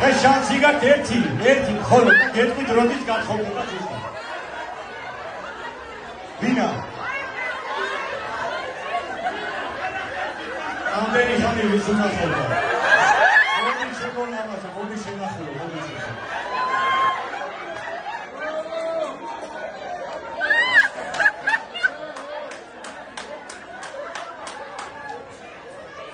ეს შანსი გაქვს ერთი ხოლო ერთი დროის გათხოვდება ზუსტად. ვინა? ამდენი ხანი ვის უნახავდა? მოდი შეგონავასა, მოდი შენახულო, მოდი შენახულო.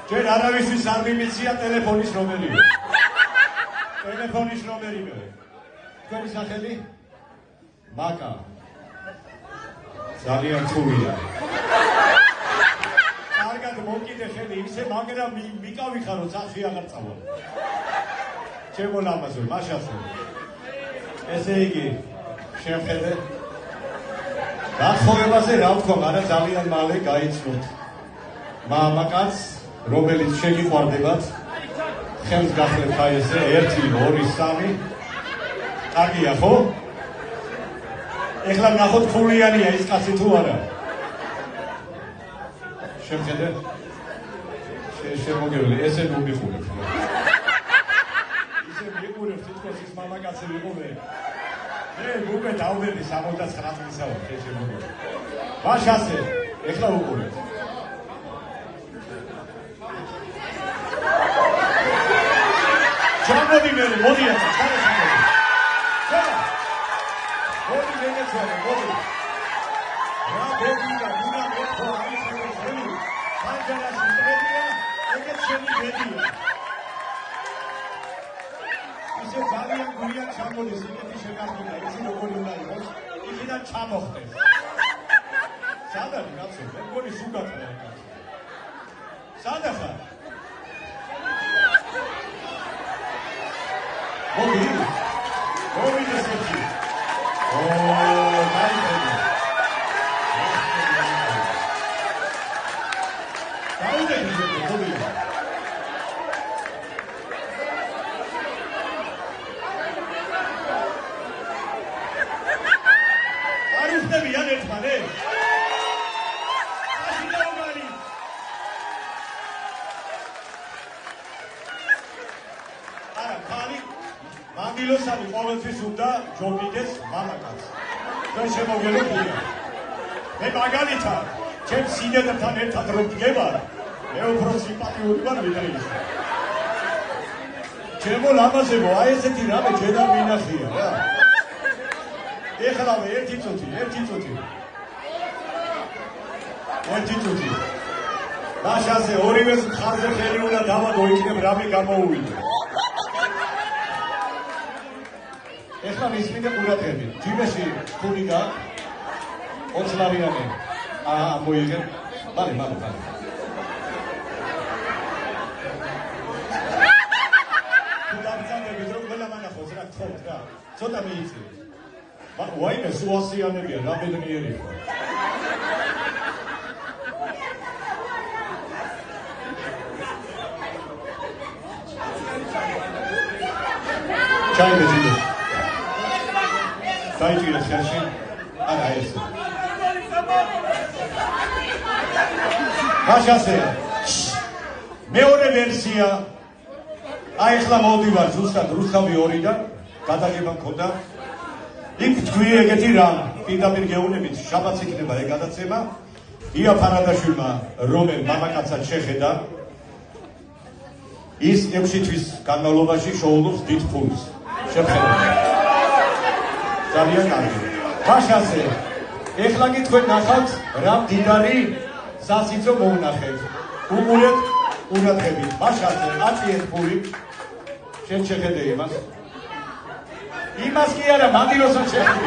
ჯერ არავისთვის არ მიმიცია ტელეფონის ნომერი. ტელეფონის ნომერი მე. თქვენი სახელი? მაკა. ძალიან ცუდია. კარგად მოკიდე ხელი ისე მაგრამ მიკავი ხარო სახში აღარ წავალ. ჩემო ლამაზო, მაშასო. ესე იგი, შეხედე. გათხოვებაზე რა ვთქვა, მაგრამ ძალიან მალე გაიცნოთ. მამაკაც რომელიც შეგიყვარდებათ ხელს გახლებთ აი ესე 1 2 3 კარგია ხო? ეხლა ნახოთ ფულიანია ის კაცი თუ არა. შეხედე? შემოგევლე, ესე მოგიხურეთ. ისე მიყურებ თითქოს ის მამაკაცი იყო მე. მე უკვე დავდები 79 წლისა ვარ, შემოგევლე. მაშასე, ეხლა უყურეთ. ჩამოდი მე, მოდი ახლა, ჩამოდი. მოდი მეგეცვალე, მოდი. რა ბედია, ვინა მეთქვა, აი ხელი. ხანჯარაში ტრედია, ეგეც შენი ბედია. ისე ძალიან გურია ჩამოდის, ეგეთი შეგახდინა, იცი როგორ უნდა იყოს, იქიდან ჩამოხდეს. სადარი კაცო, მე მგონი სუგათია კაცო. სადა ხარ? მოდი, მოვიდე სეჩი. დაიწყე. მოდი. არ უხდებიან ერთმანეთს? ასე დაუგარი. არა, ხალი მამილოსანი ყოველთვის უნდა ჯობიდეს მამაკაცს. ჩვენ შემოგველოდია. მე მაგალითად, ჩემ სინედთან ერთად რომ ვდგებარ, მე უფრო სიმპათიური ვარ ვიდრე ის. ჩემო ლამაზებო, აი ესეთი რამე ჯერ არ მინახია რა. ეხლა ერთი წუთი. მაშასე ორივეს მხარზე ხელი უნდა დავადო, იქნებ რამე გამოუვიდო. ეხლა მისმინე ყურადღებით. ჯიბეში ფული გაქვს 20 ლარიანი. მოიგე. მალე. ცოტა მიიწევს. ვაიმე სუასიანებია, რა ბედნიერი ხო. ჩაიდე ძიდო. დაიჭირე ხელში. არა ესე. მაშასე. მეორე ვერსია. აი ახლა მოვდივარ ზუსტად რუსთავი 2-დან. გადაღება მქონდა. იქ თქვი ეგეთი რამ, პირდაპირ გეუბნებით, შაბათს იქნება ეგ გადაცემა. ია ფარადაშვილმა რომელ მამაკაცად შეხედა, ის 6 თვის განმავლობაში შოულობს დიდ ფულს. შეხედეთ. ძალიან კარგი. მაშასე, ეხლა კი თქვენ ნახავთ რა მდიდარი სასიცო მოუნახეთ. უყურეთ ყურადღებით. მაშასე, აწიეთ ფული. შენ შეხედე იმას. იმას კი არა, მანდილოსად შეხედე.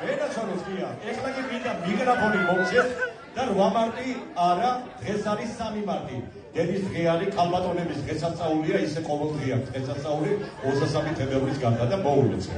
ვენაცვალოს გია, ეხლა კი მინდა მიკროფონი მოვცეთ და 8 მარტი არა, დღეს არის 3 მარტი. დედის დღე არის, ქალბატონების დღესასწაულია, ისე ყოველდღე აქვს დღესასწაული 23 თებერვლის გარდა და მოულოცე.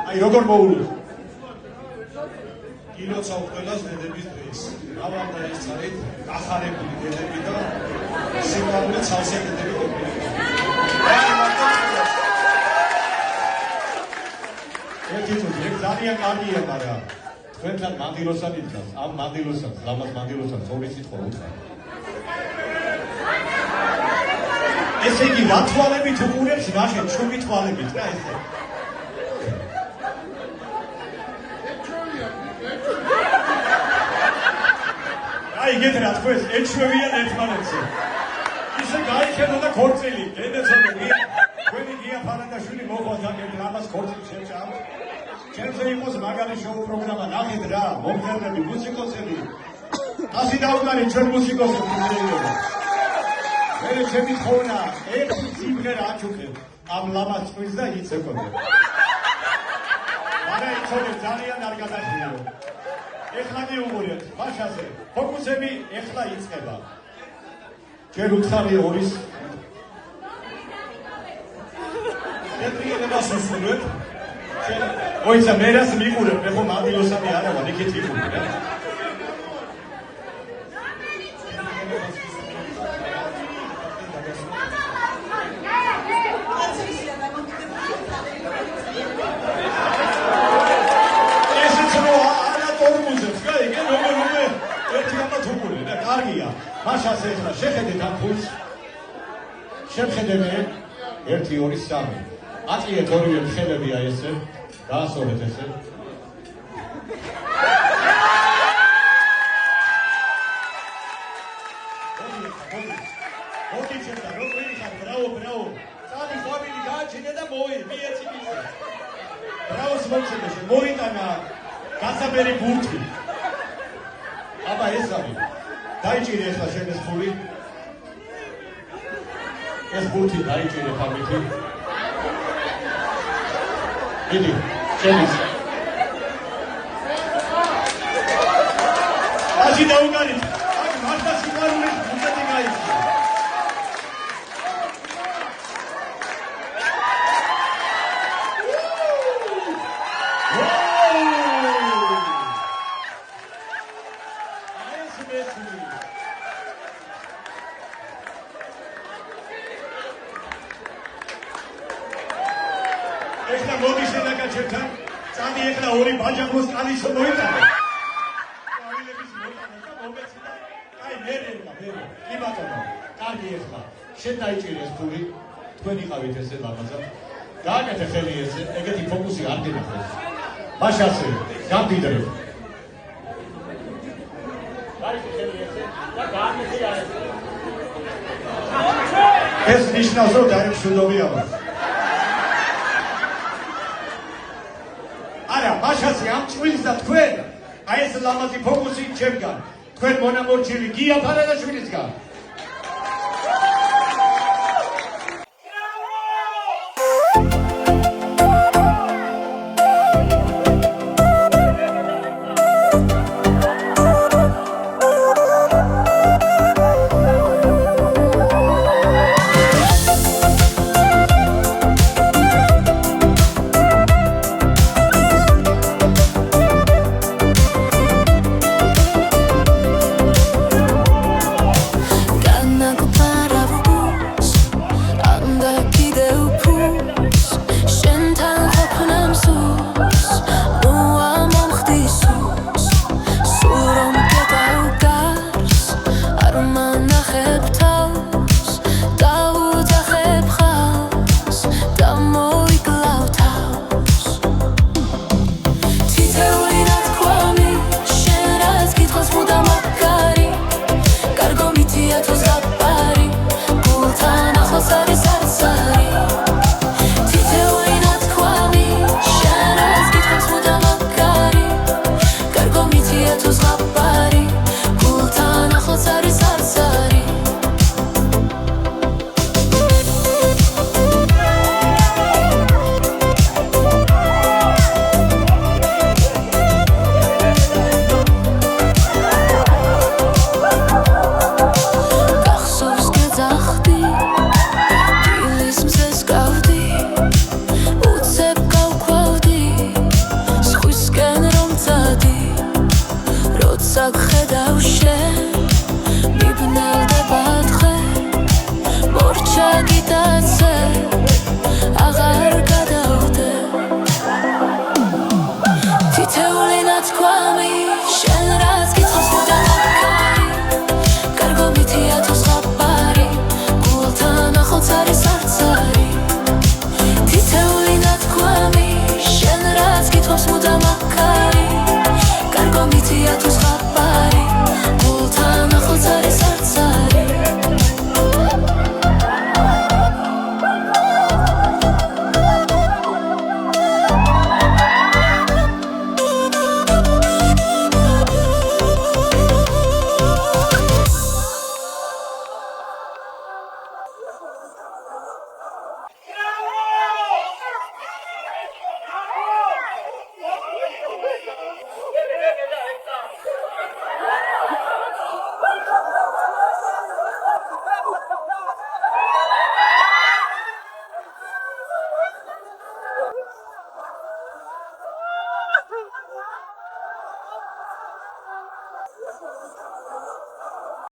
აი როგორ მოულოცე? გილოცავ ყველას დედების დღეს. რავანდა ეს არის ახარებული დედები და სიმაღლე ცალსაკეთები ყოფილი. ეგ ძალიან კარგია, მაგრამ თქვენთან მანდილოსად იდგას, ამ მანდილოსად, ლამაზ მანდილოსად, თოვლის სიტყვა უცხო. ესე იგი რა თვალებით უყურებს ნახეთ ჩვენი თვალებით რა ესე აი გეთ რა თქვენს ეჩვევიან ერთმანეთზე ისე გაიქენო და ქორწილი გენეცოდი თქვენი გია ფარანდაშვილი მოხვა საკეთ ამას ქორწილი შეჭამ ჩემზე იყოს მაგარი შოუ პროგრამა ნახეთ რა მომღერლები მუსიკოსები ასი დაუგარი ჩვენ მუსიკოსებს შეიძლება მე ჩემი ხონა ერთი სიმღერა აჩუქებ ამ ლამას წვის და იცექონე არა იცოდე ძალიან არ გადაჭირო ეხლა მიუღურეთ მაშაზე ფოკუსები ეხლა იწყება ჯერ უცხარი ორის ეტრიება სუსურებ ოიცა მერას მიყურებ მე ხომ ადიოსანი არა ვარ იქით ვიყურე რა მაშას ეხლა შეხედეთ ამ ფულს შეხედეთ 1 2 3 აწიეთ ორივე ხელები აი ესე გაასწორეთ ესე მოდი ჩემდა როგორი ხარ ბრავო წამი ხაბილი გააჩინე და მოი მიეცი მისე ბრავოს მოწოდე მოიტანა გასაბერი ბურთი აბა ეს არის დაიჭირე ახლა შენ ეს ფული ეს ბურთი დაიჭირე ფამითი იდი შენის ასი დაუგარით აქ მართლა სიყვარულის ბურთი გაიჭირე ეხლა მოდი შენაკაჩებთან წამი ეხლა ორი ბაჯაყოს კალიშო მოიტანე ავილების მოიტანე და მომეცდა აი მერელა კი ბატონო კარგი ეხლა შენ დაიჭირე ეს ფული თქვენ იყავით ესე ლამაზად გააკეთე ხელი ესე ეგეთი ფოკუსი არ გინახავს მაშასე გამდიდრე გააკეთე ხელი ესე და გააკეთე ეს ნიშნავს რომ დაიმშვიდობია არა მაშასე ამ წვილს და თქვენ აი ეს ლამაზი ფოკუსი ჩემგან თქვენ მონამორჩილი გია ფარადაშვილისგან